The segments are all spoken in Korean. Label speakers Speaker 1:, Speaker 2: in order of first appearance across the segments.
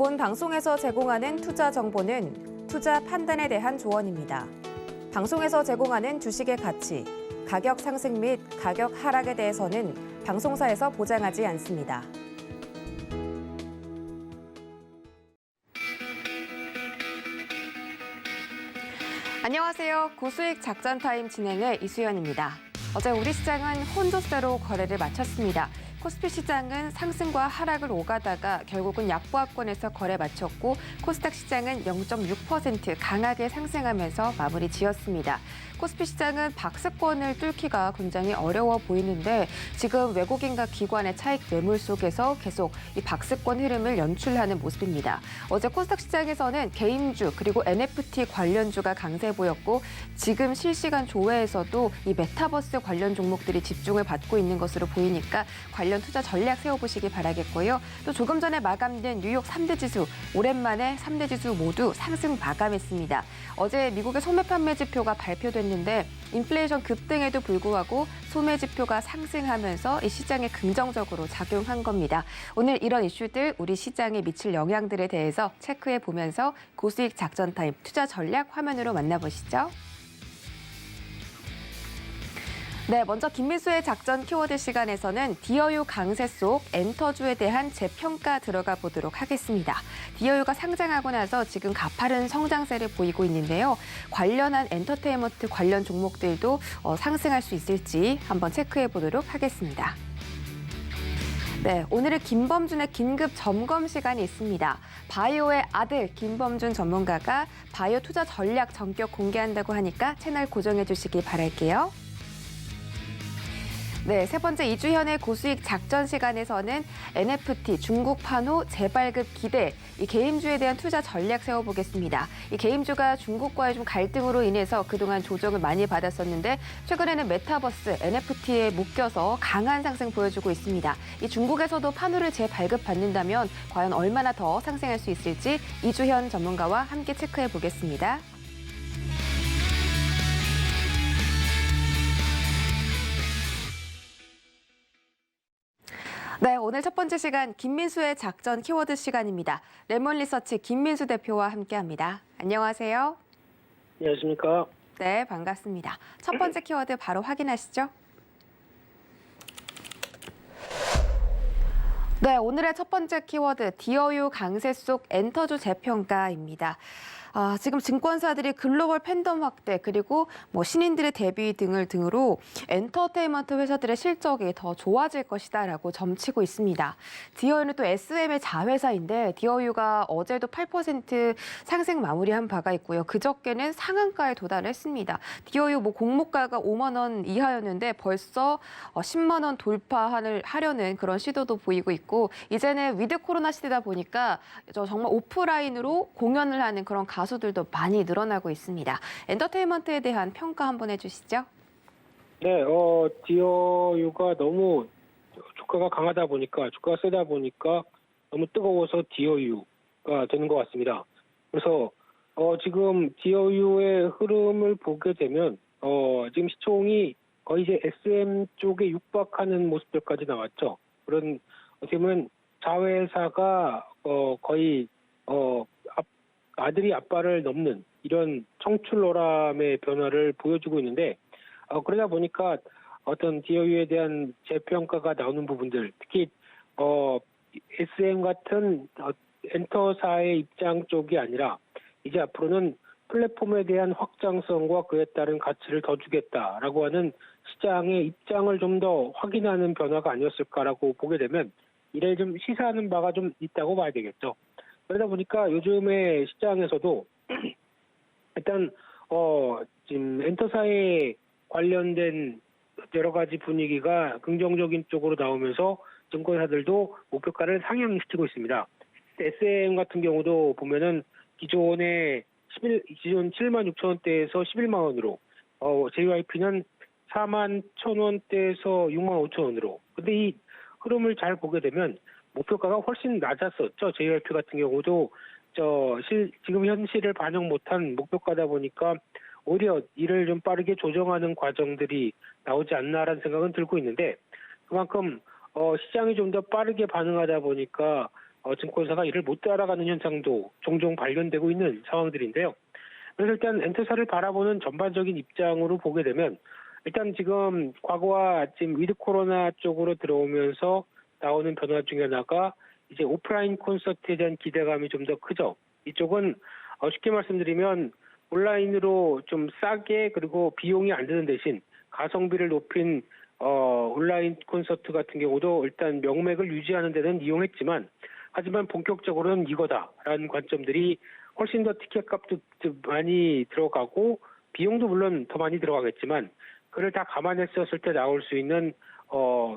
Speaker 1: 본 방송에서 제공하는 투자 정보는 투자 판단에 대한 조언입니다. 방송에서 제공하는 주식의 가치, 가격 상승 및 가격 하락에 대해서는 방송사에서 보장하지 않습니다. 안녕하세요. 고수익 작전 타임 진행의 이수연입니다. 어제 우리 시장은 혼조세로 거래를 마쳤습니다. 코스피 시장은 상승과 하락을 오가다가 결국은 약보합권에서 거래 마쳤고 코스닥 시장은 0.6% 강하게 상승하면서 마무리 지었습니다. 코스피 시장은 박스권을 뚫기가 굉장히 어려워 보이는데 지금 외국인과 기관의 차익 매물 속에서 계속 이 박스권 흐름을 연출하는 모습입니다. 어제 코스닥 시장에서는 개인주 그리고 NFT 관련주가 강세 보였고 지금 실시간 조회에서도 이 메타버스 관련 종목들이 집중을 받고 있는 것으로 보이니까 관련 투자 전략 세워보시기 바라겠고요. 또 조금 전에 마감된 뉴욕 3대 지수, 오랜만에 3대 지수 모두 상승 마감했습니다. 어제 미국의 소매 판매 지표가 발표됐는데 인플레이션 급등에도 불구하고 소매 지표가 상승하면서 이 시장에 긍정적으로 작용한 겁니다. 오늘 이런 이슈들 우리 시장에 미칠 영향들에 대해서 체크해 보면서 고수익 작전 타임 투자 전략 화면으로 만나보시죠. 네, 먼저 김민수의 작전 키워드 시간에서는 디어유 강세 속 엔터주에 대한 재평가 들어가 보도록 하겠습니다. 디어유가 상장하고 나서 지금 가파른 성장세를 보이고 있는데요. 관련한 엔터테인먼트 관련 종목들도 상승할 수 있을지 한번 체크해 보도록 하겠습니다. 네, 오늘은 김범준의 긴급 점검 시간이 있습니다. 바이오의 아들 김범준 전문가가 바이오 투자 전략 전격 공개한다고 하니까 채널 고정해 주시기 바랄게요. 네, 세 번째 이주현의 고수익 작전 시간에서는 NFT 중국 판호 재발급 기대, 이 게임주에 대한 투자 전략 세워보겠습니다. 이 게임주가 중국과의 좀 갈등으로 인해서 그동안 조정을 많이 받았었는데 최근에는 메타버스, NFT에 묶여서 강한 상승 보여주고 있습니다. 이 중국에서도 판호를 재발급받는다면 과연 얼마나 더 상승할 수 있을지 이주현 전문가와 함께 체크해 보겠습니다. 네, 오늘 첫 번째 시간 김민수의 작전 키워드 시간입니다. 레몬리서치 김민수 대표와 함께합니다. 안녕하세요.
Speaker 2: 안녕하십니까.
Speaker 1: 네, 반갑습니다. 첫 번째 키워드 바로 확인하시죠. 네, 오늘의 첫 번째 키워드 디어유 강세 속 엔터주 재평가입니다. 지금 증권사들이 글로벌 팬덤 확대 그리고 신인들의 데뷔 등으로 엔터테인먼트 회사들의 실적이 더 좋아질 것이다라고 점치고 있습니다. 디어유는 또 SM의 자회사인데 디어유가 어제도 8% 상승 마무리한 바가 있고요. 그저께는 상한가에 도달했습니다. 디어유 공모가가 5만 원 이하였는데 벌써 10만 원 돌파하려는 그런 시도도 보이고 있고 이제는 위드 코로나 시대다 보니까 정말 오프라인으로 공연을 하는 그런 가수들도 많이 늘어나고 있습니다. 엔터테인먼트에 대한 평가 한번 해주시죠.
Speaker 2: 네, 디어유가 너무 주가가 강하다 보니까, 주가가 세다 보니까 너무 뜨거워서 디어유가 되는 것 같습니다. 그래서 지금 디어유의 흐름을 보게 되면 지금 시총이 거의 이제 SM 쪽에 육박하는 모습들까지 나왔죠. 그런 어떻게 보면 자회사가 거의 아들이 아빠를 넘는 이런 청출어람의 변화를 보여주고 있는데 그러다 보니까 어떤 디어유에 대한 재평가가 나오는 부분들 특히 SM 같은 엔터사의 입장 쪽이 아니라 이제 앞으로는 플랫폼에 대한 확장성과 그에 따른 가치를 더 주겠다라고 하는 시장의 입장을 좀 더 확인하는 변화가 아니었을까라고 보게 되면 이를 좀 시사하는 바가 좀 있다고 봐야 되겠죠. 그러다 보니까 요즘의 시장에서도 일단 지금 엔터사에 관련된 여러 가지 분위기가 긍정적인 쪽으로 나오면서 증권사들도 목표가를 상향시키고 있습니다. SM 같은 경우도 보면은 기존 7만 6천 원대에서 11만 원으로, JYP는 4만 1천 원대에서 6만 5천 원으로. 근데 이 흐름을 잘 보게 되면 목표가가 훨씬 낮았었죠. JYP 같은 경우도 지금 현실을 반영 못한 목표가다 보니까 오히려 이를 좀 빠르게 조정하는 과정들이 나오지 않나라는 생각은 들고 있는데 그만큼 시장이 좀 더 빠르게 반응하다 보니까 증권사가 이를 못 따라가는 현상도 종종 발견되고 있는 상황들인데요. 그래서 일단 엔터사를 바라보는 전반적인 입장으로 보게 되면 일단 지금 과거와 지금 위드 코로나 쪽으로 들어오면서 나오는 변화 중에 하나가 이제 오프라인 콘서트에 대한 기대감이 좀 더 크죠. 이쪽은 쉽게 말씀드리면 온라인으로 좀 싸게 그리고 비용이 안 드는 대신 가성비를 높인 온라인 콘서트 같은 경우도 일단 명맥을 유지하는 데는 이용했지만 하지만 본격적으로는 이거다라는 관점들이 훨씬 더 티켓 값도 많이 들어가고 비용도 물론 더 많이 들어가겠지만 그를 다 감안했었을 때 나올 수 있는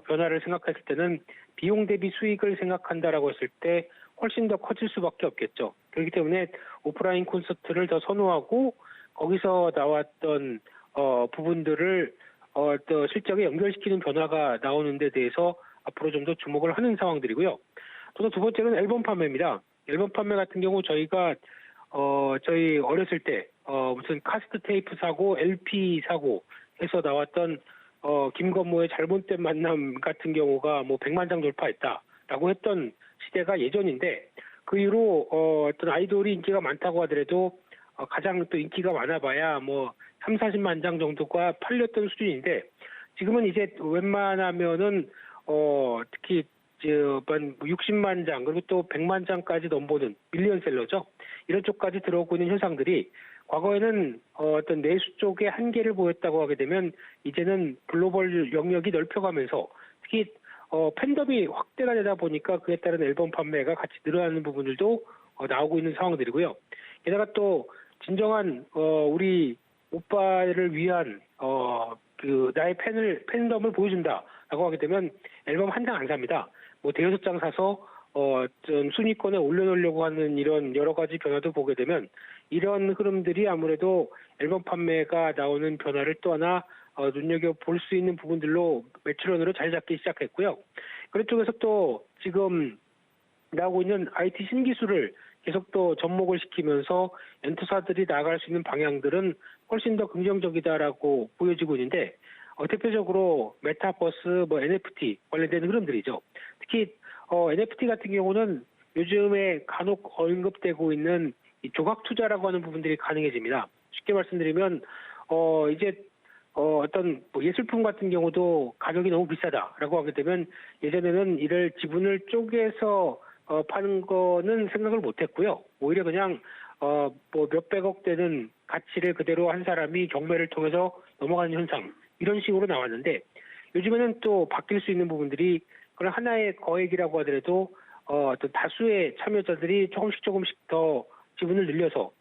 Speaker 2: 변화를 생각했을 때는 비용 대비 수익을 생각한다라고 했을 때 훨씬 더 커질 수밖에 없겠죠. 그렇기 때문에 오프라인 콘서트를 더 선호하고 거기서 나왔던 부분들을 또 실적에 연결시키는 변화가 나오는 데 대해서 앞으로 좀 더 주목을 하는 상황들이고요. 또 두 번째는 앨범 판매입니다. 앨범 판매 같은 경우 저희가 저희 어렸을 때 무슨 카세트 테이프 사고 LP 사고 해서 나왔던 김건모의 잘못된 만남 같은 경우가 뭐 100만 장 돌파했다라고 했던 시대가 예전인데 그 이후로 어떤 아이돌이 인기가 많다고 하더라도 가장 또 인기가 많아봐야 뭐 3, 40만 장 정도가 팔렸던 수준인데 지금은 이제 웬만하면은 특히 60만 장 그리고 또 100만 장까지 넘보는 밀리언셀러죠. 이런 쪽까지 들어오고 있는 현상들이 과거에는 어떤 내수 쪽의 한계를 보였다고 하게 되면 이제는 글로벌 영역이 넓혀가면서 특히 팬덤이 확대가 되다 보니까 그에 따른 앨범 판매가 같이 늘어나는 부분들도 나오고 있는 상황들이고요. 게다가 또 진정한 우리 오빠를 위한 그 나의 팬덤을 보여준다라고 하게 되면 앨범 한 장 안 삽니다. 뭐 대여섯 장 사서 좀 순위권에 올려놓으려고 하는 이런 여러 가지 변화도 보게 되면 이런 흐름들이 아무래도 앨범 판매가 나오는 변화를 또 하나 눈여겨볼 수 있는 부분들로 매출원으로 자리 잡기 시작했고요. 그런 쪽에서 또 지금 나오고 있는 IT 신기술을 계속 또 접목을 시키면서 엔터사들이 나아갈 수 있는 방향들은 훨씬 더 긍정적이다라고 보여지고 있는데 대표적으로 메타버스, NFT 관련된 흐름들이죠. 특히 NFT 같은 경우는 요즘에 간혹 언급되고 있는 이 조각 투자라고 하는 부분들이 가능해집니다. 쉽게 말씀드리면 이제 어떤 예술품 같은 경우도 가격이 너무 비싸다라고 하게 되면 예전에는 이를 지분을 쪼개서 파는 거는 생각을 못했고요. 오히려 그냥 몇백억 되는 가치를 그대로 한 사람이 경매를 통해서 넘어가는 현상 이런 식으로 나왔는데 요즘에는 또 바뀔 수 있는 부분들이 그런 하나의 거액이라고 하더라도 어떤 다수의 참여자들이 조금씩 더 지분을 늘려서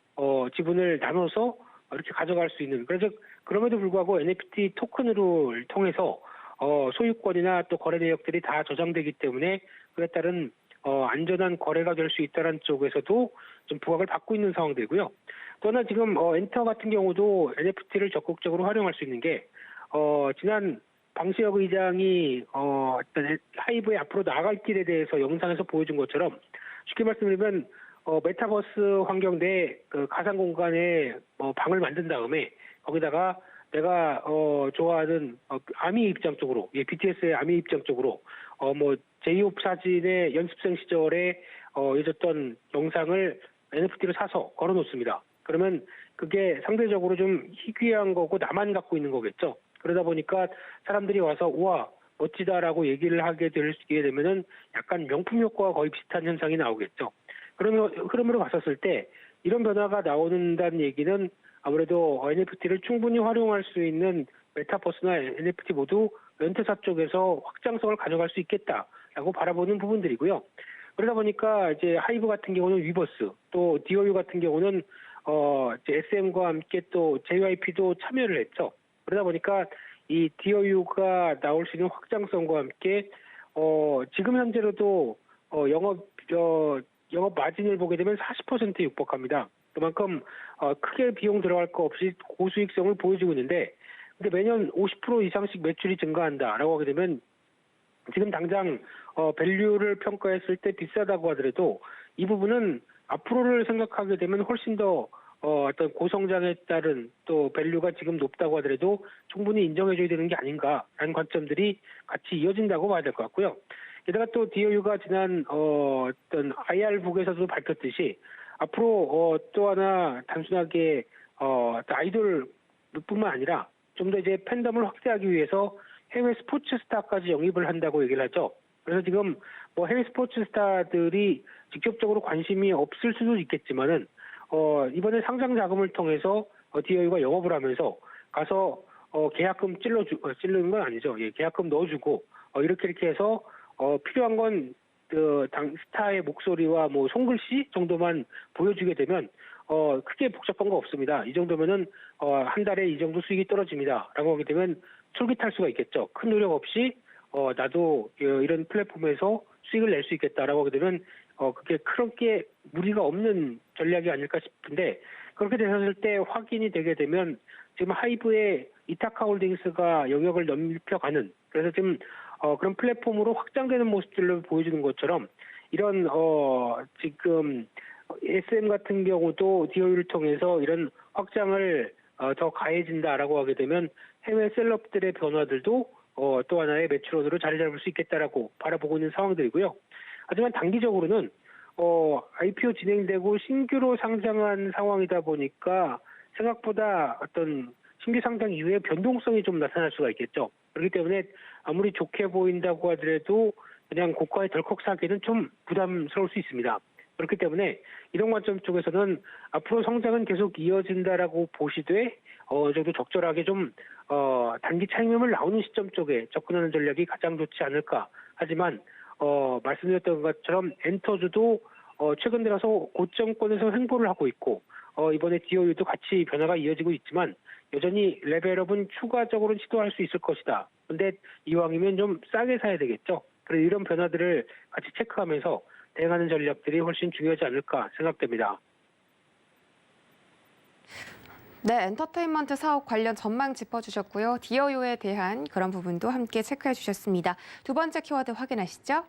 Speaker 2: 지분을 나눠서 이렇게 가져갈 수 있는 그래서 그럼에도 불구하고 NFT 토큰으로 통해서 소유권이나 또 거래 내역들이 다 저장되기 때문에 그에 따른 안전한 거래가 될 수 있다는 쪽에서도 좀 부각을 받고 있는 상황들이고요. 또 하나 지금 엔터 같은 경우도 NFT를 적극적으로 활용할 수 있는 게 지난 방시혁 의장이 어떤 하이브의 앞으로 나아갈 길에 대해서 영상에서 보여준 것처럼 쉽게 말씀드리면 메타버스 환경 내에 그 가상 공간에 방을 만든 다음에 거기다가 내가 좋아하는 아미 입장 쪽으로 BTS의 아미 입장 쪽으로 제이홉 사진의 연습생 시절에 잊었던 영상을 NFT로 사서 걸어놓습니다. 그러면 그게 상대적으로 좀 희귀한 거고 나만 갖고 있는 거겠죠. 그러다 보니까 사람들이 와서 우와 멋지다라고 얘기를 하게 되면은 약간 명품 효과와 거의 비슷한 현상이 나오겠죠. 그런 흐름으로 봤었을 때 이런 변화가 나온다는 얘기는 아무래도 NFT를 충분히 활용할 수 있는 메타버스나 NFT 모두 엔터사 쪽에서 확장성을 가져갈 수 있겠다라고 바라보는 부분들이고요. 그러다 보니까 이제 하이브 같은 경우는 위버스, 또 DOU 같은 경우는 SM과 함께 또 JYP도 참여를 했죠. 그러다 보니까 이 DOU가 나올 수 있는 확장성과 함께 지금 현재로도 영업 마진을 보게 되면 40%에 육박합니다. 그만큼 크게 비용 들어갈 거 없이 고수익성을 보여주고 있는데 근데 매년 50% 이상씩 매출이 증가한다라고 하게 되면 지금 당장 밸류를 평가했을 때 비싸다고 하더라도 이 부분은 앞으로를 생각하게 되면 훨씬 더 어떤 고성장에 따른 또 밸류가 지금 높다고 하더라도 충분히 인정해줘야 되는 게 아닌가라는 관점들이 같이 이어진다고 봐야 될 것 같고요. 게다가 또 DOU가 지난 어떤 IR북에서도 밝혔듯이 앞으로 또 하나 단순하게 아이돌뿐만 아니라 좀 더 이제 팬덤을 확대하기 위해서 해외 스포츠 스타까지 영입을 한다고 얘기를 하죠. 그래서 지금 뭐 해외 스포츠 스타들이 직접적으로 관심이 없을 수도 있겠지만은 이번에 상장 자금을 통해서 DOU가 영업을 하면서 가서 계약금 찌르는 건 아니죠. 예, 계약금 넣어주고 이렇게 해서 필요한 건 당 스타의 목소리와 뭐 손글씨 정도만 보여주게 되면 크게 복잡한 거 없습니다. 이 정도면은 한 달에 이 정도 수익이 떨어집니다라고 하게 되면 솔깃할 수가 있겠죠. 큰 노력 없이 나도 이런 플랫폼에서 수익을 낼 수 있겠다라고 하게 되면 그게 그렇게 무리가 없는 전략이 아닐까 싶은데, 그렇게 됐을 때 확인이 되게 되면 지금 하이브의 이타카홀딩스가 영역을 넓혀가는, 그래서 지금 그런 플랫폼으로 확장되는 모습들을 보여주는 것처럼 이런 지금 SM 같은 경우도 DOU를 통해서 이런 확장을 더 가해진다라고 하게 되면 해외 셀럽들의 변화들도 또 하나의 매출원으로 자리 잡을 수 있겠다라고 바라보고 있는 상황들이고요. 하지만 단기적으로는 IPO 진행되고 신규로 상장한 상황이다 보니까 생각보다 어떤 신규 상장 이후에 변동성이 좀 나타날 수가 있겠죠. 그렇기 때문에 아무리 좋게 보인다고 하더라도 그냥 고가에 덜컥 사기는 좀 부담스러울 수 있습니다. 그렇기 때문에 이런 관점 쪽에서는 앞으로 성장은 계속 이어진다라고 보시되 어느 정도 적절하게 좀 단기 차익률을 나오는 시점 쪽에 접근하는 전략이 가장 좋지 않을까. 하지만 말씀드렸던 것처럼 엔터주도 최근 들어서 고점권에서 횡보를 하고 있고 이번에 DOU도 같이 변화가 이어지고 있지만 여전히 레벨업은 추가적으로 시도할 수 있을 것이다. 근데 이왕이면 좀 싸게 사야 되겠죠. 그래서 이런 변화들을 같이 체크하면서 대응하는 전략들이 훨씬 중요하지 않을까 생각됩니다.
Speaker 1: 네, 엔터테인먼트 사업 관련 전망 짚어주셨고요. DOU에 대한 그런 부분도 함께 체크해 주셨습니다. 두 번째 키워드 확인하시죠.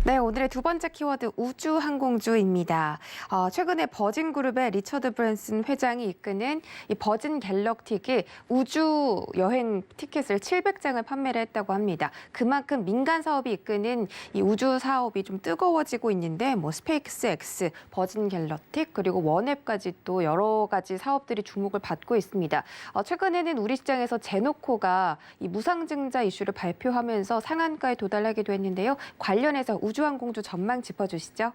Speaker 1: 네, 오늘의 두 번째 키워드 우주항공주입니다. 최근에 버진그룹의 리처드 브랜슨 회장이 이끄는 이 버진 갤럭틱이 우주 여행 티켓을 700장을 판매를 했다고 합니다. 그만큼 민간 사업이 이끄는 이 우주 사업이 좀 뜨거워지고 있는데 뭐 스페이스X, 버진 갤럭틱 그리고 원앱까지 또 여러 가지 사업들이 주목을 받고 있습니다. 최근에는 우리 시장에서 제노코가 이 무상증자 이슈를 발표하면서 상한가에 도달하기도 했는데요. 관련해서 우주항공주 전망 짚어주시죠.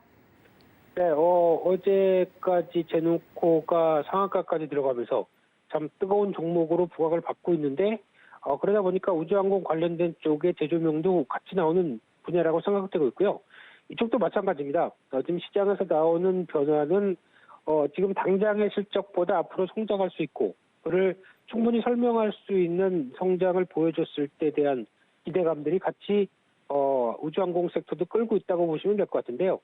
Speaker 2: 네, 어제까지 제노코가 상한가까지 들어가면서 참 뜨거운 종목으로 부각을 받고 있는데 그러다 보니까 우주항공 관련된 쪽의 재조명도 같이 나오는 분야라고 생각되고 있고요. 이쪽도 마찬가지입니다. 지금 시장에서 나오는 변화는 지금 당장의 실적보다 앞으로 성장할 수 있고 그를 충분히 설명할 수 있는 성장을 보여줬을 때에 대한 기대감들이 같이 우주항공 섹터도 끌고 있다고 보시면 될 것 같은데요.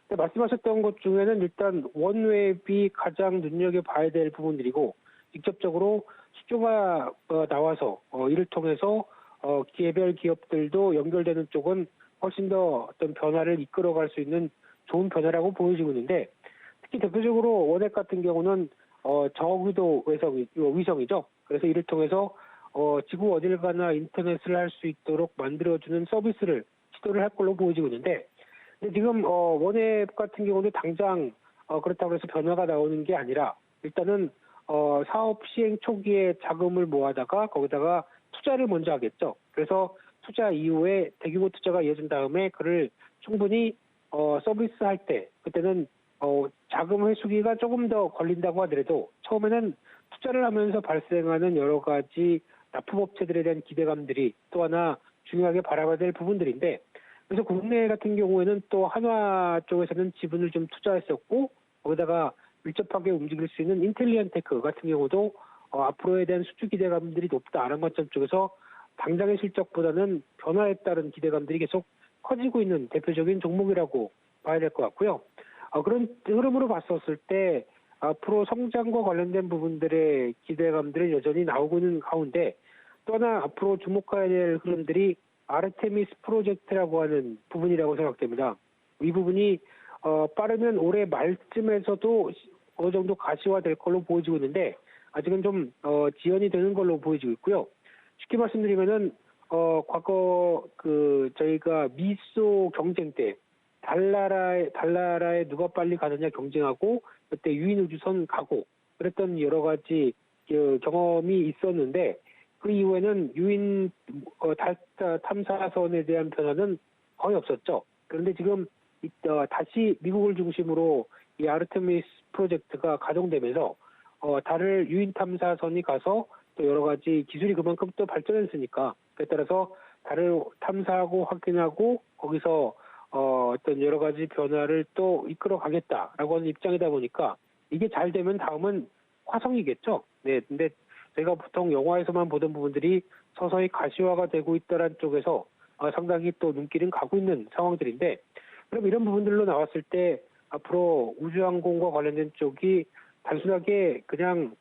Speaker 2: 근데 말씀하셨던 것 중에는 일단 원웹이 가장 눈여겨봐야 될 부분들이고 직접적으로 수주가 나와서 이를 통해서 개별 기업들도 연결되는 쪽은 훨씬 더 어떤 변화를 이끌어갈 수 있는 좋은 변화라고 보여지고 있는데 특히 대표적으로 원앱 같은 경우는 저궤도 위성이죠. 그래서 이를 통해서 지구 어딜 가나 인터넷을 할 수 있도록 만들어주는 서비스를 시도를 할 걸로 보여지고 있는데 근데 지금 원앱 같은 경우는 당장 그렇다고 해서 변화가 나오는 게 아니라 일단은 사업 시행 초기에 자금을 모아다가 거기다가 투자를 먼저 하겠죠. 그래서 투자 이후에 대규모 투자가 이어진 다음에 그를 충분히 서비스할 때 그때는 자금 회수기가 조금 더 걸린다고 하더라도 처음에는 투자를 하면서 발생하는 여러 가지 납품업체들에 대한 기대감들이 또 하나 중요하게 바라봐야 될 부분들인데 그래서 국내 같은 경우에는 또 한화 쪽에서는 지분을 좀 투자했었고 거기다가 밀접하게 움직일 수 있는 인텔리언테크 같은 경우도 앞으로에 대한 수주 기대감들이 높다라는 관점 쪽에서 당장의 실적보다는 변화에 따른 기대감들이 계속 커지고 있는 대표적인 종목이라고 봐야 될 것 같고요. 그런 흐름으로 봤었을 때 앞으로 성장과 관련된 부분들의 기대감들은 여전히 나오고 있는 가운데 또 하나 앞으로 주목해야 될 흐름들이 아르테미스 프로젝트라고 하는 부분이라고 생각됩니다. 이 부분이 빠르면 올해 말쯤에서도 어느 정도 가시화될 걸로 보여지고 있는데 아직은 좀 지연이 되는 걸로 보여지고 있고요. 쉽게 말씀드리면은 과거 저희가 미소 경쟁 때 달나라에 누가 빨리 가느냐 경쟁하고 그때 유인우주선 가고 그랬던 여러 가지 경험이 있었는데 그 이후에는 유인 달 탐사선에 대한 변화는 거의 없었죠. 그런데 지금 다시 미국을 중심으로 이 아르테미스 프로젝트가 가동되면서 달을 유인 탐사선이 가서 또 여러 가지 기술이 그만큼 또 발전했으니까 그에 따라서 달을 탐사하고 확인하고 거기서 어떤 여러 가지 변화를 또 이끌어 가겠다라고 하는 입장이다 보니까 이게 잘 되면 다음은 화성이겠죠. 네, 근데 저희가 보통 영화에서만 보던 부분들이 서서히 가시화가 되고 있다는 쪽에서 상당히 또 눈길은 가고 있는 상황들인데 그럼 이런 부분들로 나왔을 때 앞으로 우주항공과 관련된 쪽이 단순하게 그냥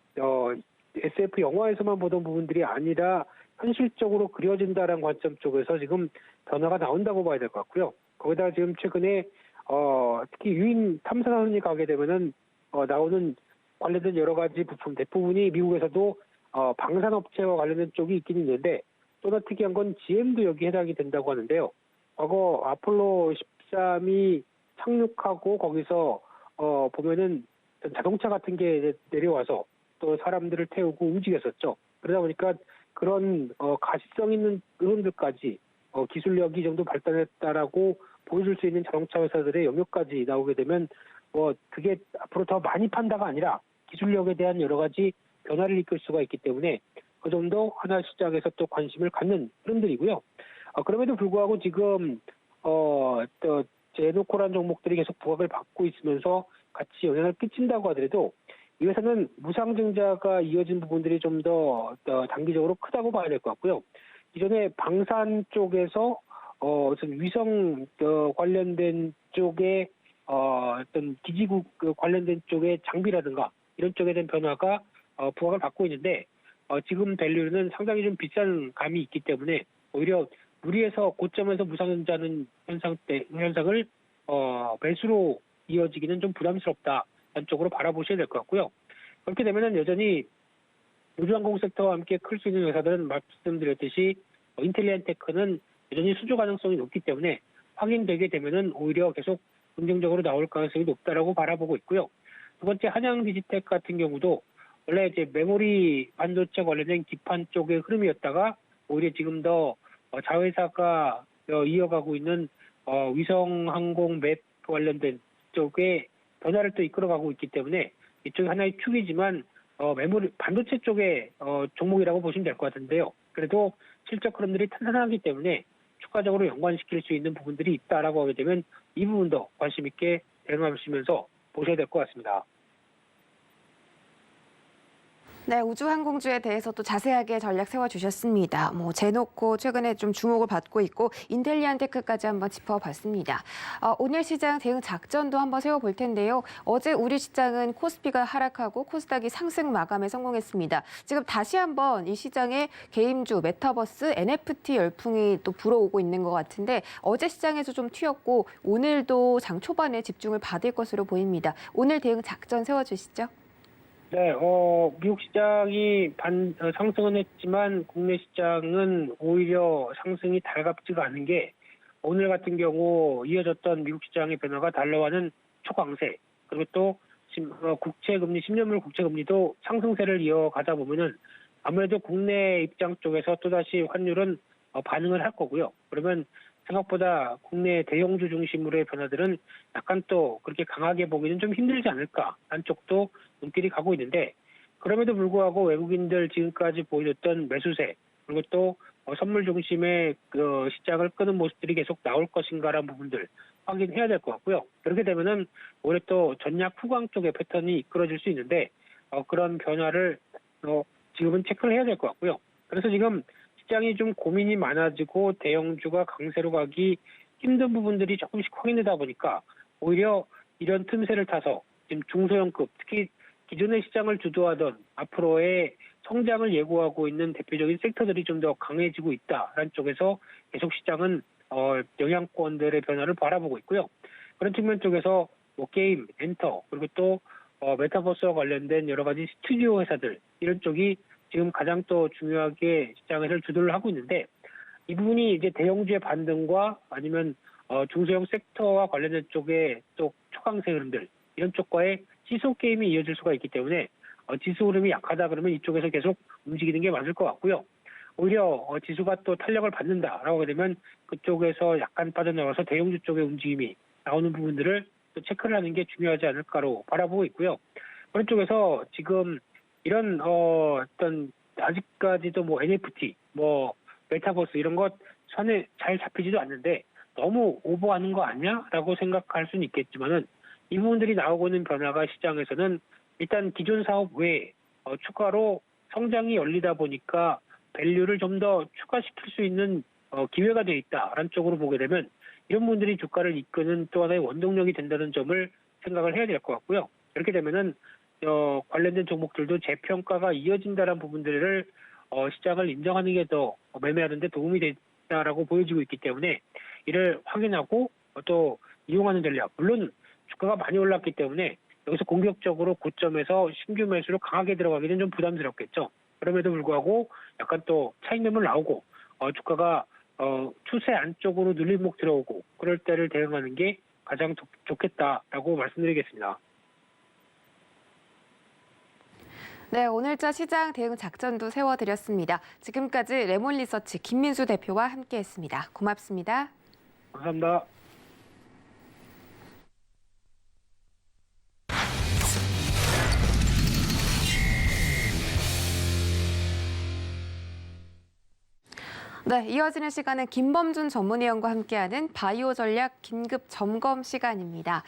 Speaker 2: SF 영화에서만 보던 부분들이 아니라 현실적으로 그려진다는 관점 쪽에서 지금 변화가 나온다고 봐야 될 것 같고요. 거기다가 지금 최근에 특히 유인 탐사선이 가게 되면은 나오는 관련된 여러 가지 부품 대부분이 미국에서도 방산업체와 관련된 쪽이 있긴 있는데 또 하나 특이한 건 GM도 여기 해당이 된다고 하는데요. 과거 아폴로 13이 착륙하고 거기서 보면은 자동차 같은 게 내려와서 또 사람들을 태우고 움직였었죠. 그러다 보니까 그런 가시성 있는 의원들까지 기술력이 이 정도 발달했다라고 보여줄 수 있는 자동차 회사들의 영역까지 나오게 되면 그게 앞으로 더 많이 판다가 아니라 기술력에 대한 여러 가지 변화를 이끌 수가 있기 때문에 그 정도 하나 시장에서 또 관심을 갖는 흐름들이고요. 그럼에도 불구하고 지금 또 제노코란 종목들이 계속 부각을 받고 있으면서 같이 영향을 끼친다고 하더라도 이 회사는 무상증자가 이어진 부분들이 좀 더 단기적으로 크다고 봐야 될 것 같고요. 이전에 방산 쪽에서 어떤 위성 관련된 쪽에 어떤 기지국 관련된 쪽의 장비라든가 이런 쪽에 대한 변화가 부각을 받고 있는데 지금 밸류는 상당히 좀 비싼 감이 있기 때문에 오히려 무리해서 고점에서 무상증자는 현상을 매수로 이어지기는 좀 부담스럽다. 쪽으로 바라보셔야 될 것 같고요. 그렇게 되면은 여전히 우주항공 섹터와 함께 클 수 있는 회사들은 말씀드렸듯이 인텔리안테크는 여전히 수주 가능성이 높기 때문에 확인되게 되면은 오히려 계속 긍정적으로 나올 가능성이 높다라고 바라보고 있고요. 두 번째 한양 디지텍 같은 경우도 원래 이제 메모리 반도체 관련된 기판 쪽의 흐름이었다가 오히려 지금 더 자회사가 이어가고 있는 위성 항공 맵 관련된 쪽에 변화를 또 이끌어가고 있기 때문에 이쪽이 하나의 축이지만 메모리 반도체 쪽의 종목이라고 보시면 될 것 같은데요. 그래도 실적 흐름들이 탄탄하기 때문에 추가적으로 연관시킬 수 있는 부분들이 있다라고 하게 되면 이 부분도 관심 있게 대응하시면서 보셔야 될 것 같습니다.
Speaker 1: 네, 우주항공주에 대해서도 자세하게 전략 세워주셨습니다. 제노코 최근에 좀 주목을 받고 있고 인텔리안테크까지 한번 짚어봤습니다. 오늘 시장 대응 작전도 한번 세워볼 텐데요. 어제 우리 시장은 코스피가 하락하고 코스닥이 상승 마감에 성공했습니다. 지금 다시 한번 이 시장에 게임주, 메타버스, NFT 열풍이 또 불어오고 있는 것 같은데 어제 시장에서 좀 튀었고 오늘도 장 초반에 집중을 받을 것으로 보입니다. 오늘 대응 작전 세워주시죠.
Speaker 2: 네, 미국 시장이 상승은 했지만 국내 시장은 오히려 상승이 달갑지가 않은 게 오늘 같은 경우 이어졌던 미국 시장의 변화가 달러화는 초강세 그리고 또 국채금리 10년물 국채금리도 상승세를 이어가다 보면은 아무래도 국내 입장 쪽에서 또다시 환율은 반응을 할 거고요. 그러면 생각보다 국내 대형주 중심으로의 변화들은 약간 또 그렇게 강하게 보기는 좀 힘들지 않을까 하는 쪽도 눈길이 가고 있는데 그럼에도 불구하고 외국인들 지금까지 보여줬던 매수세 그리고 또 선물 중심의 시장을 끄는 모습들이 계속 나올 것인가라는 부분들 확인해야 될 것 같고요. 그렇게 되면은 올해 또 전략 후광 쪽의 패턴이 이끌어질 수 있는데 그런 변화를 지금은 체크를 해야 될 것 같고요. 그래서 지금 시장이 좀 고민이 많아지고 대형주가 강세로 가기 힘든 부분들이 조금씩 확인되다 보니까 오히려 이런 틈새를 타서 지금 중소형급 특히 기존의 시장을 주도하던 앞으로의 성장을 예고하고 있는 대표적인 섹터들이 좀 더 강해지고 있다라는 쪽에서 계속 시장은 영향권들의 변화를 바라보고 있고요. 그런 측면 쪽에서 게임, 엔터 그리고 또 메타버스와 관련된 여러 가지 스튜디오 회사들 이런 쪽이 지금 가장 또 중요하게 시장을 주도를 하고 있는데 이 부분이 이제 대형주의 반등과 아니면 중소형 섹터와 관련된 쪽의 또 초강세 흐름들 이런 쪽과의 시소 게임이 이어질 수가 있기 때문에 지수 흐름이 약하다 그러면 이쪽에서 계속 움직이는 게 맞을 것 같고요. 오히려 지수가 또 탄력을 받는다라고 하게 되면 그쪽에서 약간 빠져나와서 대형주 쪽의 움직임이 나오는 부분들을 또 체크를 하는 게 중요하지 않을까로 바라보고 있고요. 그런 쪽에서 지금 이런 어떤 아직까지도 뭐 NFT, 뭐 메타버스 이런 것 선에 잘 잡히지도 않는데 너무 오버하는 거 아니야라고 생각할 수는 있겠지만은 이 부분들이 나오고 있는 변화가 시장에서는 일단 기존 사업 외에 추가로 성장이 열리다 보니까 밸류를 좀 더 추가시킬 수 있는 기회가 되어 있다라는 쪽으로 보게 되면 이런 분들이 주가를 이끄는 또 하나의 원동력이 된다는 점을 생각을 해야 될 것 같고요. 이렇게 되면은 관련된 종목들도 재평가가 이어진다는 부분들을 시장을 인정하는 게 더 매매하는 데 도움이 된다라고 보여지고 있기 때문에 이를 확인하고 또 이용하는 전략. 물론 주가가 많이 올랐기 때문에 여기서 공격적으로 고점에서 신규 매수로 강하게 들어가기는 좀 부담스럽겠죠. 그럼에도 불구하고 약간 또 차익 매물 나오고 주가가 추세 안쪽으로 눌림목 들어오고 그럴 때를 대응하는 게 가장 좋겠다라고 말씀드리겠습니다.
Speaker 1: 네, 오늘자 시장 대응 작전도 세워드렸습니다. 지금까지 레몬리서치 김민수 대표와 함께했습니다. 고맙습니다.
Speaker 2: 감사합니다.
Speaker 1: 네, 이어지는 시간은 김범준 전문위원과 함께하는 바이오 전략 긴급 점검 시간입니다.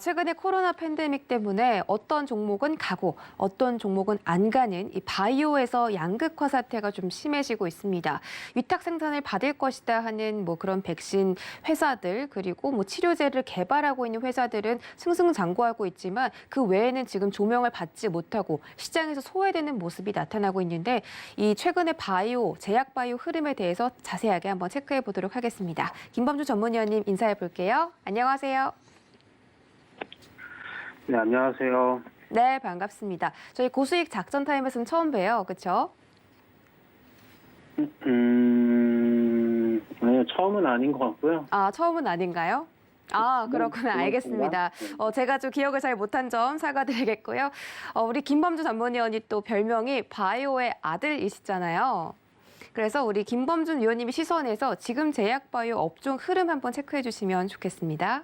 Speaker 1: 최근에 코로나 팬데믹 때문에 어떤 종목은 가고 어떤 종목은 안 가는 이 바이오에서 양극화 사태가 좀 심해지고 있습니다. 위탁 생산을 받을 것이다 하는 뭐 그런 백신 회사들 그리고 뭐 치료제를 개발하고 있는 회사들은 승승장구하고 있지만 그 외에는 지금 조명을 받지 못하고 시장에서 소외되는 모습이 나타나고 있는데 이 최근의 바이오, 제약 바이오 흐름에 대해서 자세하게 한번 체크해 보도록 하겠습니다. 김범준 전문위원님 인사해 볼게요. 안녕하세요.
Speaker 3: 네, 안녕하세요.
Speaker 1: 네, 반갑습니다. 저희 고수익 작전 타임에서는 처음 봬요. 그렇죠?
Speaker 3: 아니요, 처음은 아닌 것 같고요.
Speaker 1: 처음은 아닌가요? 그렇구나. 알겠습니다. 제가 좀 기억을 잘 못한 점 사과드리겠고요. 우리 김범준 전문위원이 또 별명이 바이오의 아들이시잖아요. 그래서 우리 김범준 위원님이 시선에서 지금 제약바이오 업종 흐름 한번 체크해 주시면 좋겠습니다.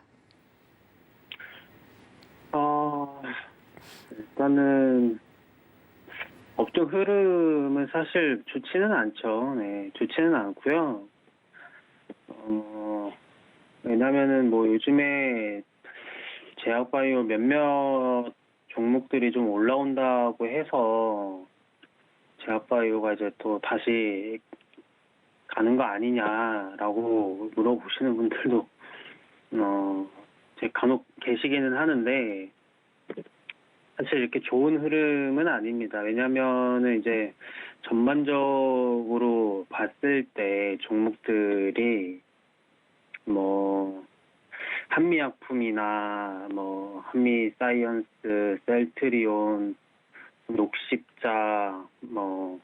Speaker 3: 일단은 업종 흐름은 사실 좋지는 않죠. 네, 좋지는 않고요. 왜냐면은 뭐 요즘에 제약바이오 몇몇 종목들이 좀 올라온다고 해서 제약바이오가 이제 또 다시 가는 거 아니냐라고 물어보시는 분들도 제 간혹 계시기는 하는데 사실 이렇게 좋은 흐름은 아닙니다. 왜냐면은 이제 전반적으로 봤을 때 종목들이 뭐 한미약품이나 뭐 한미사이언스, 셀트리온, 녹십자, 뭐